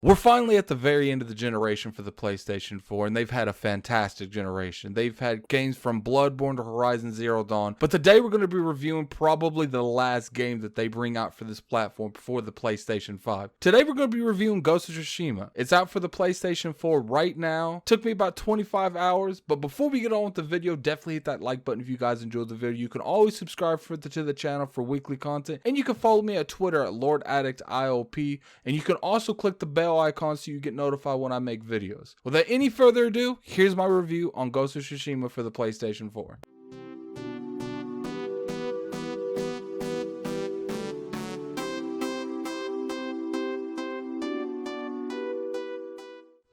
We're finally at the very end of the generation for the PlayStation 4, and they've had a fantastic generation. They've had games from Bloodborne to Horizon Zero Dawn, but today we're going to be reviewing probably the last game that they bring out for this platform before the PlayStation 5. Today we're going to be reviewing Ghost of Tsushima. It's out for the PlayStation 4 right now. Took me about 25 hours, but before we get on with the video, definitely hit that like button if you guys enjoyed the video. You can always subscribe to the channel for weekly content, and you can follow me at Twitter at LordAddictIOP, and you can also click the bell icon so you get notified when I make videos. Without any further ado, here's my review on Ghost of Tsushima for the PlayStation 4.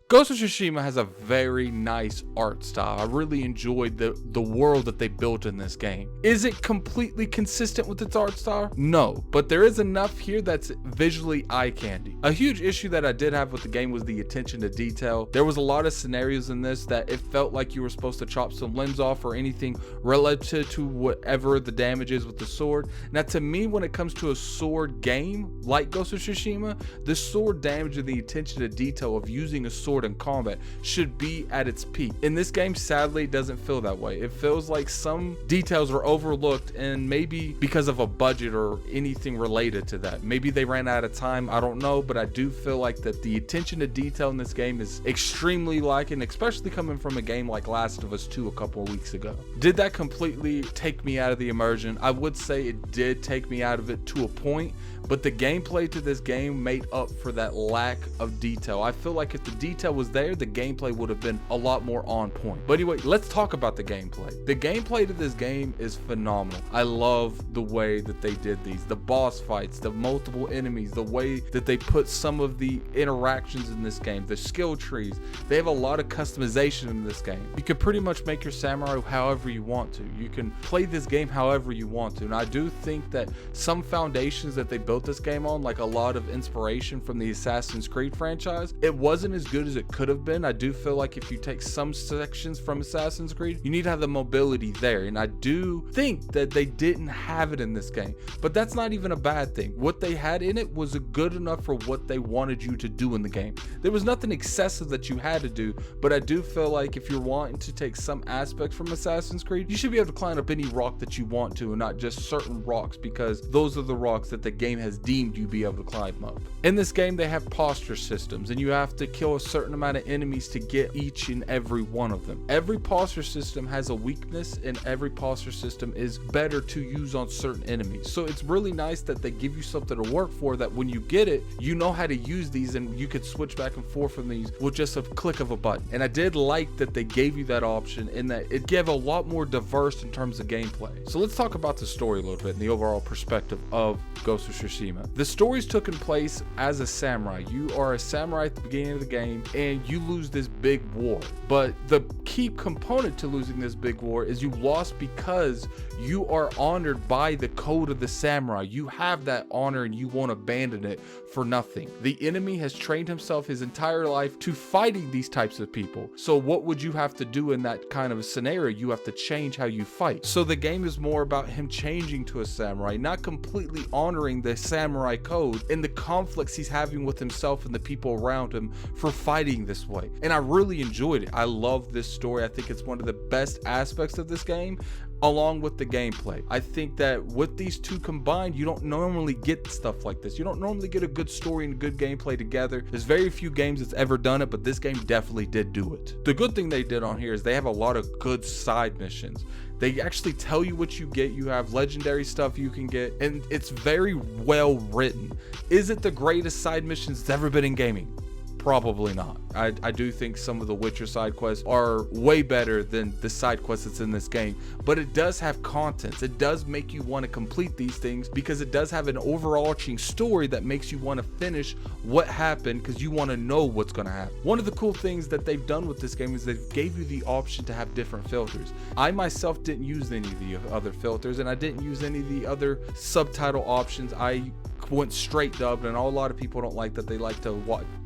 Ghost of Tsushima has a very nice art style. I really enjoyed the world that they built in this game. Is it completely consistent with its art style? No, but there is enough here that's visually eye candy. A huge issue that I did have with the game was the attention to detail. There was a lot of scenarios in this that it felt like you were supposed to chop some limbs off or anything relative to whatever the damage is with the sword. Now to me, when it comes to a sword game like Ghost of Tsushima, the sword damage and the attention to detail of using a sword in combat should be at its peak. In this game, sadly, it doesn't feel that way. It feels like some details were overlooked, and maybe because of a budget or anything related to that. Maybe they ran out of time, I don't know, but I do feel like that the attention to detail in this game is extremely lacking, especially coming from a game like Last of Us 2 a couple of weeks ago. Did that completely take me out of the immersion? I would say it did take me out of it to a point, but the gameplay to this game made up for that lack of detail. I feel like if the detail was there, the gameplay would have been a lot more on point. But anyway, let's talk about the gameplay. The gameplay to this game is phenomenal. I love the way that they did these. The boss fights, the multiple enemies, the way that they put some of the interactions in this game, the skill trees. They have a lot of customization in this game. You can pretty much make your samurai however you want to. You can play this game however you want to. And I do think that some foundations that they built this game on, like a lot of inspiration from the Assassin's Creed franchise, it wasn't as good as it could have been. I do feel like if you take some sections from Assassin's Creed, you need to have the mobility there, and I do think that they didn't have it in this game, but that's not even a bad thing. What they had in it was good enough for what they wanted you to do in the game. There was nothing excessive that you had to do, but I do feel like if you're wanting to take some aspects from Assassin's Creed, you should be able to climb up any rock that you want to, and not just certain rocks, because those are the rocks that the game has deemed you be able to climb up. In this game, they have posture systems, and you have to kill a certain amount of enemies to get each and every one of them. Every posture system has a weakness, and every posture system is better to use on certain enemies. So it's really nice that they give you something to work for, that when you get it, you know how to use these, and you could switch back and forth from these with just a click of a button. And I did like that they gave you that option, and that it gave a lot more diverse in terms of gameplay. So let's talk about the story a little bit and the overall perspective of Ghost of Tsushima. The story's taking place as a samurai. You are a samurai at the beginning of the game, and you lose this big war. But the key component to losing this big war is you lost because you are honored by the code of the samurai. You have that honor and you won't abandon it for nothing. The enemy has trained himself his entire life to fighting these types of people. So what would you have to do in that kind of a scenario? You have to change how you fight. So the game is more about him changing to a samurai, not completely honoring the samurai code and the conflicts he's having with himself and the people around him for fighting this way. And I really enjoyed it. I love this story. I think it's one of the best aspects of this game, along with the gameplay. I think that with these two combined, you don't normally get stuff like this. You don't normally get a good story and good gameplay together. There's very few games that's ever done it, but this game definitely did do it. The good thing they did on here is they have a lot of good side missions. They actually tell you what you get. You have legendary stuff you can get, and it's very well written. Is it the greatest side missions that's ever been in gaming? Probably not. I do think some of the Witcher side quests are way better than the side quests that's in this game, but it does have content. It does make you want to complete these things because it does have an overarching story that makes you want to finish what happened, because you want to know what's going to happen. One of the cool things that they've done with this game is they've gave you the option to have different filters. I myself didn't use any of the other filters, and I didn't use any of the other subtitle options. I went straight dubbed, and a lot of people don't like that. They like to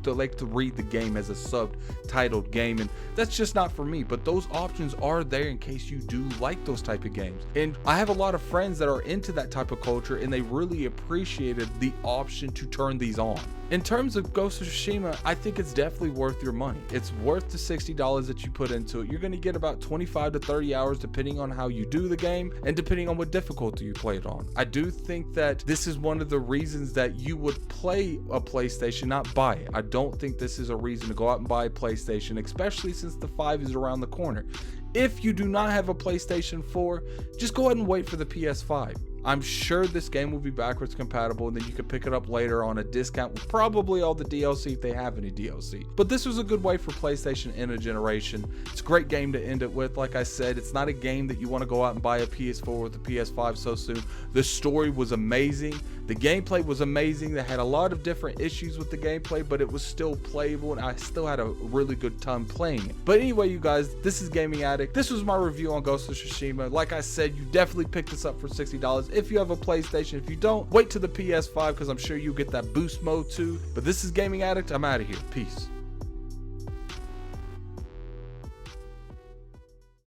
to like to read the game as a subtitled game, and that's just not for me. But those options are there in case you do like those type of games. And I have a lot of friends that are into that type of culture, and they really appreciated the option to turn these on. In terms of Ghost of Tsushima, I think it's definitely worth your money. It's worth the $60 that you put into it. You're going to get about 25 to 30 hours depending on how you do the game and depending on what difficulty you play it on. I do think that this is one of the reasons that you would play a PlayStation, not buy it. I don't think this is a reason to go out and buy a PlayStation, especially since the 5 is around the corner. If you do not have a PlayStation 4, just go ahead and wait for the PS5. I'm sure this game will be backwards compatible, and then you can pick it up later on a discount with probably all the DLC if they have any DLC. But this was a good way for PlayStation in a generation. It's a great game to end it with. Like I said, it's not a game that you want to go out and buy a PS4 with a PS5 so soon. The story was amazing. The gameplay was amazing. They had a lot of different issues with the gameplay, but it was still playable, and I still had a really good time playing it. But anyway, you guys, this is Gaming Addict. This was my review on Ghost of Tsushima. Like I said, you definitely pick this up for $60 if you have a PlayStation. If you don't, wait to the PS5 because I'm sure you'll get that boost mode too. But this is Gaming Addict. I'm out of here. Peace.